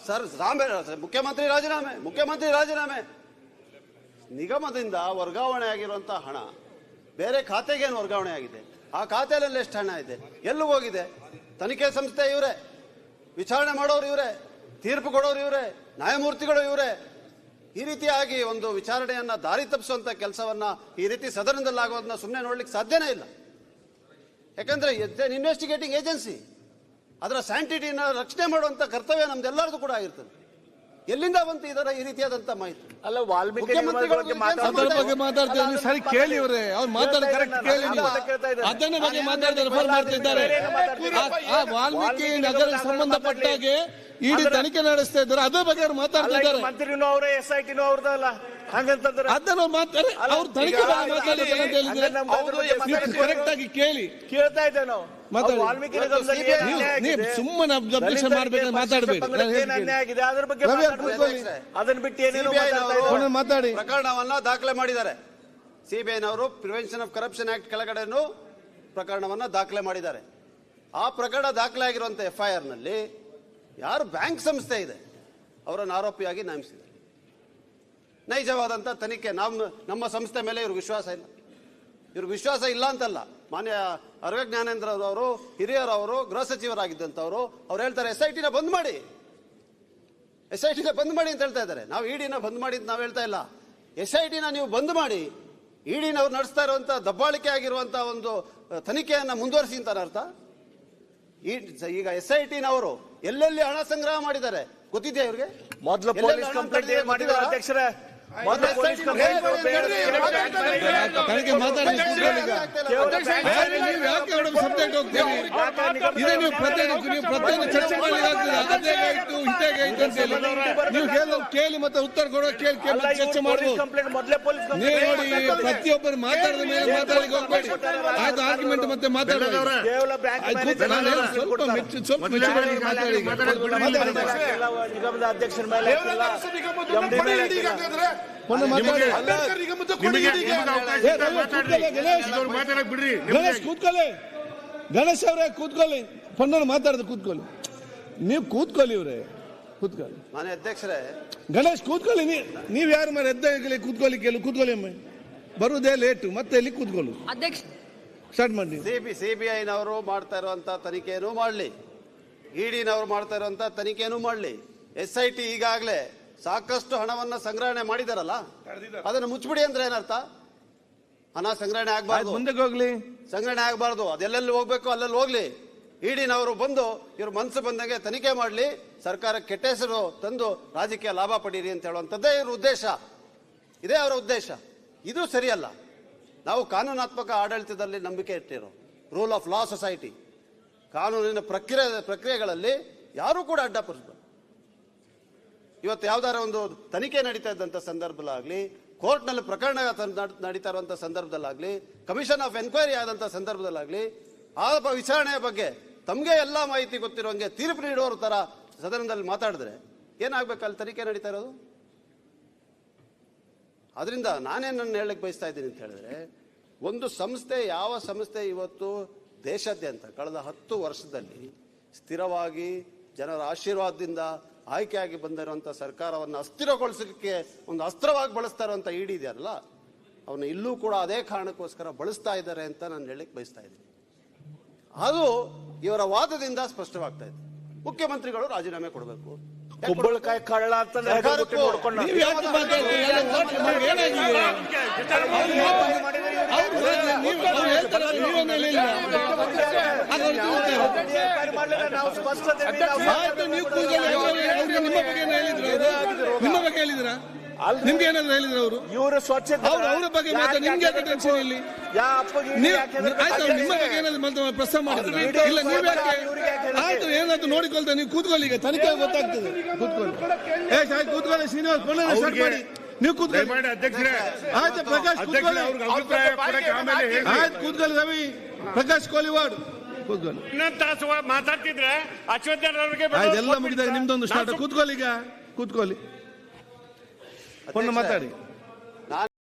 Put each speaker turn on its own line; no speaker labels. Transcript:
Sir ಮುಖ್ಯಮಂತ್ರಿ ರಾಜೀನಾಮೆ ನಿಗಮದಿಂದ ವರ್ಗಾವಣೆ ಆಗಿರುವಂತಹ ಹಣ ಬೇರೆ ಖಾತೆಗೇನು ವರ್ಗಾವಣೆ ಆಗಿದೆ? ಆ ಖಾತೆಯಲ್ಲಿ ಎಷ್ಟು ಹಣ ಇದೆ, ಎಲ್ಲಿ ಹೋಗಿದೆ? ತನಿಖೆ ಸಂಸ್ಥೆ ಇವರೇ, ವಿಚಾರಣೆ ಮಾಡೋರು ಇವರೇ, ತೀರ್ಪು ಕೊಡೋರು ಇವರೇ, ನ್ಯಾಯಮೂರ್ತಿಗಳು ಇವರೇ. ಈ ರೀತಿಯಾಗಿ ಒಂದು ವಿಚಾರಣೆಯನ್ನ ದಾರಿ ತಪ್ಪಿಸುವಂತ ಕೆಲಸವನ್ನ ಈ ರೀತಿ ಸದನದಲ್ಲಿ ಆಗೋದನ್ನ ಸುಮ್ಮನೆ ನೋಡ್ಲಿಕ್ಕೆ ಸಾಧ್ಯನೇ ಇಲ್ಲ. ಯಾಕಂದ್ರೆ ಇನ್ವೆಸ್ಟಿಗೇಟಿಂಗ್ ಏಜೆನ್ಸಿ, ಅದರ ಸ್ಯಾಂಟಿಟಿನ ರಕ್ಷಣೆ ಮಾಡುವಂತ ಕರ್ತವ್ಯ ನಮ್ದೆಲ್ಲರದು ಕೂಡ ಆಗಿರ್ತದೆ. ಎಲ್ಲಿಂದ ಬಂತು ಇದರ ಈ ರೀತಿಯಾದಂತ ಮಾಹಿತಿ?
ಅಲ್ಲ, ವಾಲ್ಮೀಕಿ
ಮಾತಾಡ್ತಾರೆ, ಸರಿ ಕೇಳಿ ಅವರೇ, ಅವ್ರು ಮಾತಾಡೋದು ಕರೆಕ್ಟ್ ಕೇಳಿ. ಅದನ್ನ ಬಗ್ಗೆ ಮಾತಾಡ್ತಾರೆ. ವಾಲ್ಮೀಕಿ ನಗರ ಸಂಬಂಧಪಟ್ಟಾಗೆ ಇಡೀ ತನಿಖೆ ನಡೆಸ್ತಾ ಇದ್ದಾರೆ, ಅದ್ರ ಬಗ್ಗೆ ಅವ್ರು ಮಾತಾಡ್ತಾ ಇದ್ದಾರೆ.
ಮಂತ್ರಿನೂ ಅವರೇ, SIT ಅವ್ರದಲ್ಲ, ಹಂಗಂತಂದ್ರೆ
ಅದನ್ನ ಮಾತಾಡಿ. ಅವ್ರು ತನಿಖೆ ಬಗ್ಗೆ ಮಾತಾಡಿದ್ದಾರೆ ಅಂತ ಹೇಳಿದ್ರೆ ಕರೆಕ್ಟ್ ಆಗಿ ಕೇಳಿ.
ಕೇಳ್ತಾ ಇದ್ದೇವೆ ನಾವು. ವಾಲ್ಮೀಕಿ
ನೀವು ಸುಮ್ಮನೆ ಅಬ್ಜರ್ವೇಷನ್ ಮಾಡ್ಬೇಕಂತ ಮಾತಾಡಬೇಡಿ.
ಅದ್ರ ಬಗ್ಗೆ ಅದನ್ನ ಬಿಟ್ಟು ಏನೇನು
ಮಾತಾಡಿ.
ಪ್ರಕರಣವನ್ನ ದಾಖಲೆ ಮಾಡಿದ್ದಾರೆ. ಸಿಬಿಐನವರು ಪ್ರಿವೆನ್ಷನ್ ಆಫ್ ಕರಪ್ಷನ್ ಆಕ್ಟ್ ಕೆಳಗಡೆನೂ ಪ್ರಕರಣವನ್ನ ದಾಖಲೆ ಮಾಡಿದ್ದಾರೆ. ಆ ಪ್ರಕರಣ ದಾಖಲೆ ಆಗಿರುವಂತ FIR ನಲ್ಲಿ ಯಾರು ಬ್ಯಾಂಕ್ ಸಂಸ್ಥೆ ಇದೆ ಅವರನ್ನು ಆರೋಪಿಯಾಗಿ ನೇಮಿಸಿದ್ದಾರೆ. ನೈಜವಾದಂತ ತನಿಖೆ ನಮ್ಮ ಸಂಸ್ಥೆ ಮೇಲೆ ಇವ್ರಿಗೆ ವಿಶ್ವಾಸ ಇಲ್ಲ ಅಂತಲ್ಲ. ಮಾನ್ಯ ಅರ್ಗ ಜ್ಞಾನೇಂದ್ರ ಅವರು, ಹಿರಿಯರವರು, ಗೃಹ ಸಚಿವರಾಗಿದ್ದಂಥವ್ರು, ಅವ್ರು ಹೇಳ್ತಾರೆ SIT ಬಂದ್ ಮಾಡಿ ಅಂತ ಹೇಳ್ತಾ ಇದ್ದಾರೆ. ನಾವು EDನ ಬಂದ್ ಮಾಡಿ ಅಂತ ನಾವು ಹೇಳ್ತಾ ಇಲ್ಲ. SIT ನೀವು ಬಂದ್ ಮಾಡಿ, EDನವ್ರು ನಡೆಸ್ತಾ ಇರುವಂತ ದಬ್ಬಾಳಿಕೆ ಆಗಿರುವಂತ ಒಂದು ತನಿಖೆಯನ್ನ ಮುಂದುವರಿಸಿ ಅಂತ ಅರ್ಥ. ಈಗ SITನವರು ಎಲ್ಲೆಲ್ಲಿ ಹಣ ಸಂಗ್ರಹ ಮಾಡಿದ್ದಾರೆ ಗೊತ್ತಿದೆಯಾ ಇವ್ರಿಗೆ?
ಮೊದಲು ಪೊಲೀಸ್ ಕಂಪ್ಲೇಂಟ್ ಏನ್ ಮಾಡಿದ್ದಾರೆ ಅಧ್ಯಕ್ಷರೇ?
ತನಿಖೆ ಮಾತಾಡಿ. ಸಬ್ಜೆಕ್ಟ್ ಹೋಗ್ತೀವಿ, ಇದೇ ನೀವು ಪ್ರತ್ಯೇಕ ಚರ್ಚೆ ಮಾಡಲಿಕ್ಕಾಗ್ತದೆ. ನೀವು ಕೇಳಿ ಮತ್ತೆ ಉತ್ತರ ಕೊಡೋ ಕೇಳಿ ಚರ್ಚೆ ಮಾಡ್ಬೋದು. ನೀವು ನೋಡಿ, ಪ್ರತಿಯೊಬ್ಬರು ಮಾತಾಡಿದ ಮೇಲೆ ಮಾತಾಡಲಿಕ್ಕೆ ಹೋಗ್ಬೇಡಿ. ಆಯ್ತು, ಆರ್ಗ್ಯುಮೆಂಟ್ ಮತ್ತೆ ಮಾತಾಡೋದು ಸ್ವಲ್ಪ
ನಿಗಮದ ಅಧ್ಯಕ್ಷರ ಮೇಲೆ
ಗಣೇಶ್ ಕೂತ್ಕೊಳ್ಳಿ. ಗಣೇಶ್ ಅವರೇ ಕೂತ್ಕೊಳ್ಳಿ. ಪೊನ್ನರು ಮಾತಾಡಿದ್ರೆ ಕೂತ್ಕೊಳ್ಳಿ. ನೀವು ಕೂತ್ಕೊಳ್ಳಿ, ಇವರೇ ಕೂತ್ಕೊಳ್ಳಿ.
ಮಾನ್ಯ ಅಧ್ಯಕ್ಷರೇ,
ಗಣೇಶ್ ಕೂತ್ಕೊಳ್ಳಿ. ನೀವ್ ಯಾರು ಮಾಡಿ ಎದ್ದ ಕೂತ್ಕೊಳ್ಳಿ, ಕೂತ್ಕೊಳ್ಳಿ ಅಮ್ಮ. ಬರುವುದೇ ಲೇಟು, ಮತ್ತೆ ಇಲ್ಲಿ ಕೂತ್ಕೊಳ್ಳಿ. ಅಧ್ಯಕ್ಷ ಸ್ಟಾರ್ಟ್ ಮಾಡಿ.
ಸಿಬಿಐನವರು ಮಾಡ್ತಾ ಇರುವಂತ ತನಿಖೆನೂ ಮಾಡಲಿ, EDನವರು ಮಾಡ್ತಾ ಇರುವಂತ ತನಿಖೆನೂ ಮಾಡಲಿ. SIT ಈಗಾಗಲೇ ಸಾಕಷ್ಟು ಹಣವನ್ನ ಸಂಗ್ರಹಣೆ ಮಾಡಿದಾರಲ್ಲ, ಅದನ್ನ ಮುಚ್ಚಿಬಿಡಿ ಅಂದ್ರೆ ಏನರ್ಥ? ಹಣ ಸಂಗ್ರಹಣೆ ಆಗಬಾರ್ದು,
ಮುಂದಕ್ಕೆ ಹೋಗ್ಲಿ,
ಸಂಗ್ರಹಣೆ ಆಗಬಾರ್ದು, ಅದೆಲ್ಲೆಲ್ಲಿ ಹೋಗ್ಬೇಕು ಅಲ್ಲೆಲ್ಲಿ ಹೋಗ್ಲಿ. EDನವರು ಬಂದು ಇವ್ರ ಮನಸ್ಸು ಬಂದಂಗೆ ತನಿಖೆ ಮಾಡಲಿ, ಸರ್ಕಾರಕ್ಕೆ ಕೆಟ್ಟ ಹೆಸರು ತಂದು ರಾಜಕೀಯ ಲಾಭ ಪಡೀರಿ ಅಂತ ಹೇಳುವಂಥದ್ದೇ ಇವ್ರ ಉದ್ದೇಶ. ಇದೇ ಅವರ ಉದ್ದೇಶ. ಇದು ಸರಿಯಲ್ಲ. ನಾವು ಕಾನೂನಾತ್ಮಕ ಆಡಳಿತದಲ್ಲಿ ನಂಬಿಕೆ ಇಟ್ಟಿರೋ ರೂಲ್ ಆಫ್ ಲಾ ಸೊಸೈಟಿ, ಕಾನೂನಿನ ಪ್ರಕ್ರಿಯೆಗಳಲ್ಲಿ ಯಾರೂ ಕೂಡ ಅಡ್ಡಪಡಿಸಬಾರ್ದು. ಇವತ್ತು ಯಾವ್ದಾರ ಒಂದು ತನಿಖೆ ನಡೀತಾ ಇದ್ದಂತ ಸಂದರ್ಭದಲ್ಲಾಗ್ಲಿ, ಕೋರ್ಟ್ನಲ್ಲಿ ಪ್ರಕರಣ ನಡೀತಾ ಇರುವಂತ ಸಂದರ್ಭದಲ್ಲಾಗ್ಲಿ, ಕಮಿಷನ್ ಆಫ್ ಎನ್ಕ್ವೈರಿ ಆದಂತ ಸಂದರ್ಭದಲ್ಲಾಗ್ಲಿ, ಆ ವಿಚಾರಣೆಯ ಬಗ್ಗೆ ತಮಗೆ ಎಲ್ಲಾ ಮಾಹಿತಿ ಗೊತ್ತಿರುವಂಗೆ ತೀರ್ಪು ನೀಡುವವರ ತರ ಸದನದಲ್ಲಿ ಮಾತಾಡಿದ್ರೆ ಏನಾಗ್ಬೇಕು? ಅಲ್ಲಿ ತನಿಖೆ ನಡೀತಾ ಇರೋದು. ಆದ್ರಿಂದ ನಾನೇನನ್ನು ಹೇಳಕ್ ಬಯಸ್ತಾ ಇದ್ದೀನಿ ಅಂತ ಹೇಳಿದ್ರೆ, ಒಂದು ಸಂಸ್ಥೆ, ಯಾವ ಸಂಸ್ಥೆ ಇವತ್ತು ದೇಶಾದ್ಯಂತ ಕಳೆದ 10 ವರ್ಷದಲ್ಲಿ ಸ್ಥಿರವಾಗಿ ಜನರ ಆಶೀರ್ವಾದದಿಂದ ಆಯ್ಕೆಯಾಗಿ ಬಂದಿರುವಂತಹ ಸರ್ಕಾರವನ್ನು ಅಸ್ಥಿರಗೊಳಿಸಲಿಕ್ಕೆ ಒಂದು ಅಸ್ತ್ರವಾಗಿ ಬಳಸ್ತಾ ಇರುವಂತ ED ಇದೆಯಲ್ಲ, ಅವನ್ನ ಇಲ್ಲೂ ಕೂಡ ಅದೇ ಕಾರಣಕ್ಕೋಸ್ಕರ ಬಳಸ್ತಾ ಇದ್ದಾರೆ ಅಂತ ನಾನು ಹೇಳಕ್ ಬಯಸ್ತಾ ಇದ್ದೀನಿ. ಅದು ಇವರ ವಾದದಿಂದ ಸ್ಪಷ್ಟವಾಗ್ತಾ ಇದೆ. ಮುಖ್ಯಮಂತ್ರಿಗಳು ರಾಜೀನಾಮೆ ಕೊಡಬೇಕು.
ಕುಂಬಳಕಾಯಿ ಕಳ್ಳ ಅಂತ
ನಿಮ್ಮ ಬಗ್ಗೆ ಹೇಳಿದ್ರ? ನಿಮ್ಗೆ ಏನಾದ್ರು ಹೇಳಿದ್ರು ಅವರು?
ಇವರು ಸ್ವಚ್ಛತೆ
ಅವರ ಬಗ್ಗೆ ಮಾತ್ರ ನಿಮ್ಗೆ ಟೆನ್ಷನ್ ಇಲ್ಲಿ. ಆಯ್ತು, ನಿಮ್ಮ ಬಗ್ಗೆ ಏನಾದ್ರು ಪ್ರಸ್ತಾವ ಮಾಡಿದ್ರೆ ಇಲ್ಲ, ನೀವ್ ಆಯ್ತು ಏನಾದ್ರು ನೋಡಿಕೊಳ್ತಾ ನೀವು ಕೂತ್ಕೊಳ್ಳಿ. ಈಗ ತನಿಖೆ ಗೊತ್ತಾಗ್ತದೆ. ಕೂತ್ಕೊಳ್ಳಿ, ಕೂತ್ಕೊಳ್ಳಿ. ಶ್ರೀನಿವಾಸ್ ಮಾಡಿ, ನೀವು ಕೂತ್ಕೊಳ್ಳಿ. ಆಯ್ತು, ಪ್ರಕಾಶ್ ಕೂತ್ಕೊಳ್ಳಿ. ಆಯ್ತು, ಕೂತ್ಕೊಳ್ಳಿ. ರವಿ, ಪ್ರಕಾಶ್ ಕೋಲಿವಾಡ್ ಕೂತ್ಕೊಳ್ಳಿ.
ಮಾತಾಡ್ತಿದ್ರೆ
ಎಲ್ಲ ಮುಗಿದಾಗ ನಿಮ್ದೊಂದು ಸ್ಟಾರ್ಟ್. ಕೂತ್ಕೊಳ್ಳಿ, ಈಗ ಕೂತ್ಕೊಳ್ಳಿ. ಮಾತಾಡಿ.